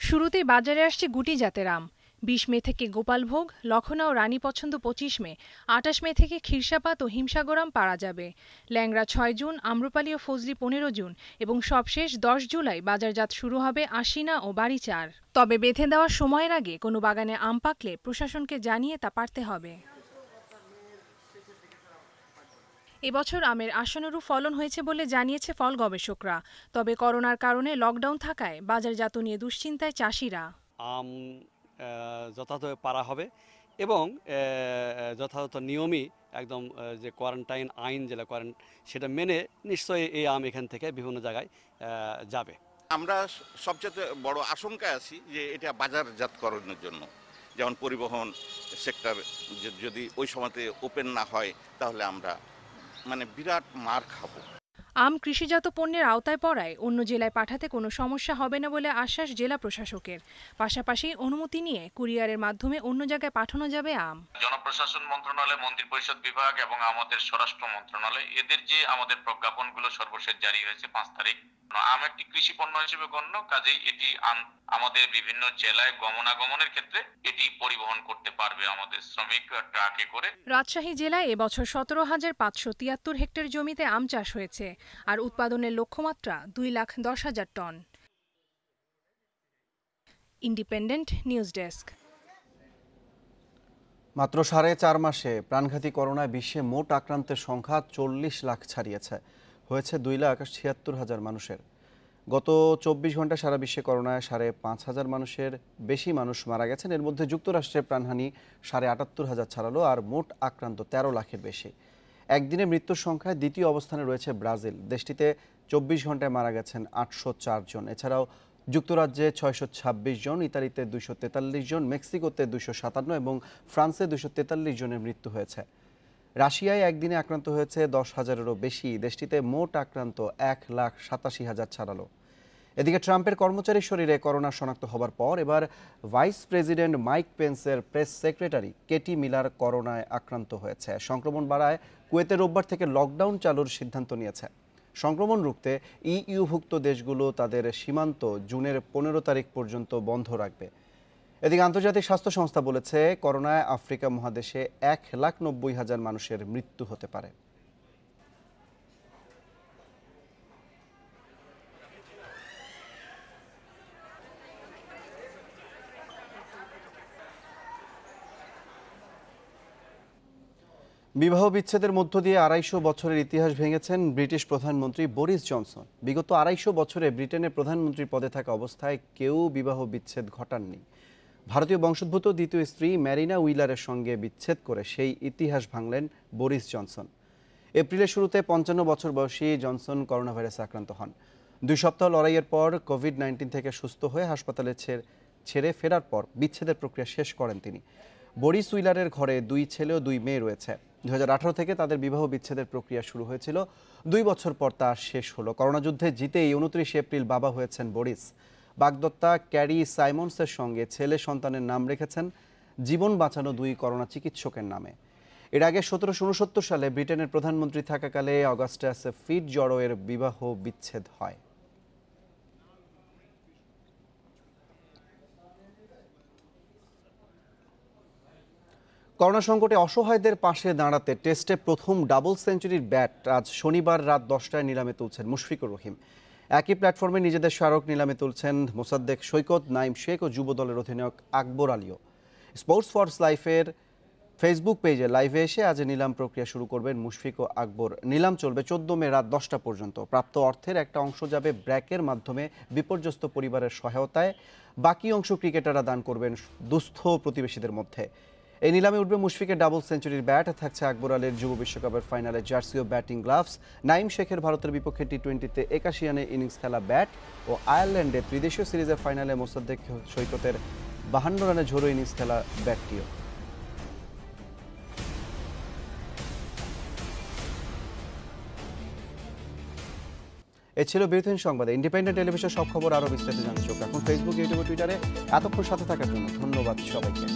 শুরুতেই বাজারে আসছে গুটি জাতের আম। 20 মে থেকে গোপালভোগ, লখনা ও রানী পছন্দ 25 মে, 28 মে থেকে ক্ষীরসাপাত ও হিমসাগর আম পাড়া যাবে। ল্যাংড়া 6 জুন, আম্রপালি ও ফজলি 15 জুন এবং সবশেষ 10 জুলাই বাজারজাত শুরু হবে আশিনা ও বাড়িচার। তবে বেঁধে দেওয়ার সময়ের আগে কোনো বাগানে আম পাকলে প্রশাসনকে জানিয়ে তা পাড়তে হবে। এবছর আমের আশানুরূপ ফলন হয়েছে বলে জানিয়েছে ফল গবেষকরা। তবে করোনার কারণে লকডাউন থাকায় বাজারজাত নিয়ে দুশ্চিন্তায় চাষিরা। আম যথাযথ পারা হবে এবং যথাযথ নিয়মই একদম যে কোয়ারেন্টাইন আইন যেটা সেটা মেনে নিশ্চয়ই এই আম এখান থেকে বিভিন্ন জায়গায় যাবে। আমরা সবচেয়ে বড় আশঙ্কায় আছি যে এটা বাজারজাতকরণের জন্য, যেমন পরিবহন সেক্টর যদি ওই সময়তে ওপেন না হয় তাহলে আমরা বিরাট মার খাবো। আম কৃষিজাত পণ্যের আওতায় পড়ায় অন্য জেলায় পাঠাতে কোনো সমস্যা হবে না বলে আশ্বাস জেলা প্রশাসকের। পাশাপাশি অনুমতি নিয়ে কুরিয়ারের মাধ্যমে অন্য জায়গায় পাঠানো যাবে আম। জনপ্রশাসন মন্ত্রণালয়, মন্ত্রী পরিষদ বিভাগ এবং আমাদের স্বরাষ্ট্র মন্ত্রণালয় এদের যে আমাদের প্রজ্ঞাপনগুলো সর্বশেষ জারি হয়েছে 5 তারিখ, আম একটি কৃষি পণ্য হিসেবে গণ্য, কাজেই এটি আমাদের বিভিন্ন জেলায় গমনাগমনের ক্ষেত্রে এটি পরিবহন করতে পারবে আমাদের শ্রমিক ট্রাকে করে। রাজশাহী জেলায় এবছর 17,573 হেক্টর জমিতে আম চাষ হয়েছে আর উৎপাদনের লক্ষ্যমাত্রা 2,10,000 টন। Independent News desk. মাত্র 4.5 মাসে প্রাণঘাতী করোনায় বিশ্বে মোট আক্রান্তের সংখ্যা 40 লাখ ছাড়িয়েছে। হয়েছে 2,76,000 মানুষের। গত 24 ঘন্টায় সারা বিশ্বে করোনায় 5,500 মানুষের বেশি মানুষ মারা গেছেন। এর মধ্যে যুক্তরাষ্ট্রের প্রাণহানি 78,000 ছাড়ালো আর মোট আক্রান্ত 13 লাখের বেশি। একদিনে মৃত্যুর সংখ্যায় দ্বিতীয় অবস্থানে রয়েছে ব্রাজিল। দেশটিতে 24 ঘন্টায় মারা গেছেন 804 জন। এছাড়াও যুক্তরাজ্যে 626 জন, ইতালিতে 243 জন, মেক্সিকোতে 257 এবং ফ্রান্সে 243 জনের মৃত্যু হয়েছে। রাশিয়ায় একদিনে আক্রান্ত হয়েছে 10,000-এরও বেশি। দেশটিতে মোট আক্রান্ত 1,87,000 ছাড়ালো। এদিকে ট্রাম্পের কর্মচারীর শরীরে করোনা শনাক্ত হবার পর এবার ভাইস প্রেসিডেন্ট মাইক পেন্সের প্রেস সেক্রেটারি কেটি মিলার করোনায় আক্রান্ত হয়েছে। সংক্রমণ বাড়ায় কুয়েতে রোববার থেকে লকডাউন চালুর সিদ্ধান্ত নিয়েছে। সংক্রমণ রুখতে ইইউভুক্ত দেশগুলো তাদের সীমান্ত জুনের 15 তারিখ পর্যন্ত বন্ধ রাখবে। এদিকে আন্তর্জাতিক স্বাস্থ্য সংস্থা বলেছে করোনায় আফ্রিকা মহাদেশে 1,90,000 মানুষের মৃত্যু হতে পারে। বিবাহ বিচ্ছেদের মধ্য দিয়ে 250 বছরের ইতিহাস ভেঙেছেন ব্রিটিশ প্রধানমন্ত্রী বরিস জনসন। বিগত 250 বছরে ব্রিটেনের প্রধানমন্ত্রীর পদে থাকা অবস্থায় কেউ বিবাহ বিচ্ছেদ ঘটাননি। ভারতীয় বংশোদ্ভূত দ্বিতীয় স্ত্রী ম্যারিনা উইলারের সঙ্গে বিচ্ছেদ করে সেই ইতিহাস ভাঙলেন বরিস জনসন। এপ্রিলের শুরুতে 55 বছর বয়সী জনসন করোনা ভাইরাসে আক্রান্ত হন। 2 সপ্তাহ লড়াইয়ের পর কোভিড-19 থেকে সুস্থ হয়ে হাসপাতালে ছেড়ে ফেরার পর বিচ্ছেদের প্রক্রিয়া শেষ করেন তিনি। বরিস উইলারের ঘরে 2 ছেলে ও 2 মেয়ে রয়েছে। 2018 থেকে তাদের বিবাহ বিচ্ছেদের প্রক্রিয়া শুরু হয়েছিল। 2 বছর পর তা শেষ হলো। করোনা যুদ্ধে জিতেই 29 এপ্রিল বাবা হয়েছেন বরিস। বাগদত্তা ক্যারি সাইমন্সের সঙ্গে ছেলে সন্তানের নাম রেখেছেন জীবন বাঁচানো 2 করোনা চিকিৎসকের নামে। এর আগে 1769 সালে ব্রিটেনের প্রধানমন্ত্রী থাকাকালে অগাস্টাস ফিটজরয়ের বিবাহ বিচ্ছেদ হয়। করোনা সংকটে অসহায়দের পাশে দাঁড়াতে টেস্টে প্রথম ডাবল সেঞ্চুরির ব্যাট আজ শনিবার রাত 10টায় নিলামে তুলছেন মুশফিকুর রহিম। একই প্ল্যাটফর্মে নিজেদের স্মারক নিলামে তুলছেন মোসাদ্দেক সৈকত, নাইম শেখ ও যুব দলের অধিনায়ক আকবর আলীও। স্পোর্টস ফর লাইফের ফেসবুক পেজে লাইভে এসে আজ নিলাম প্রক্রিয়া শুরু করবেন মুশফিক ও আকবর। নিলাম চলবে 14 মে রাত 10টা পর্যন্ত। প্রাপ্ত অর্থের একটা অংশ যাবে ব্র্যাকের মাধ্যমে বিপর্যস্ত পরিবারের সহায়তায়, বাকি অংশ ক্রিকেটাররা দান করবেন দুস্থ প্রতিবেশীদের মধ্যে। এই নিলামে উঠবে মুশফিকের ডাবল সেঞ্চুরির ব্যাট, থাকছে আকবর আলীর যুব বিশ্বকাপের ফাইনালে জার্সি ও ব্যাটিং গ্লাভস, নাইম শেখের ভারতের বিপক্ষে টি-20তে 81 রানে ইনিংস খেলা ব্যাট ও আয়ারল্যান্ডে ত্রিদেশীয় সিরিজের ফাইনালে মোসাদ্দেক সৈকতের 52 রানে ঝোড়ো ইনিংস খেলা ব্যাটটিও। এ ছিল বিরতিহীন সংবাদ। ইন্ডিপেন্ডেন্ট টেলিভিশন সব খবর আরও বিস্তারিত জানতে চোখ রাখুন ফেসবুক, ইউটিউব ও টুইটারে। এতক্ষণ সাথে থাকার জন্য ধন্যবাদ সবাইকে।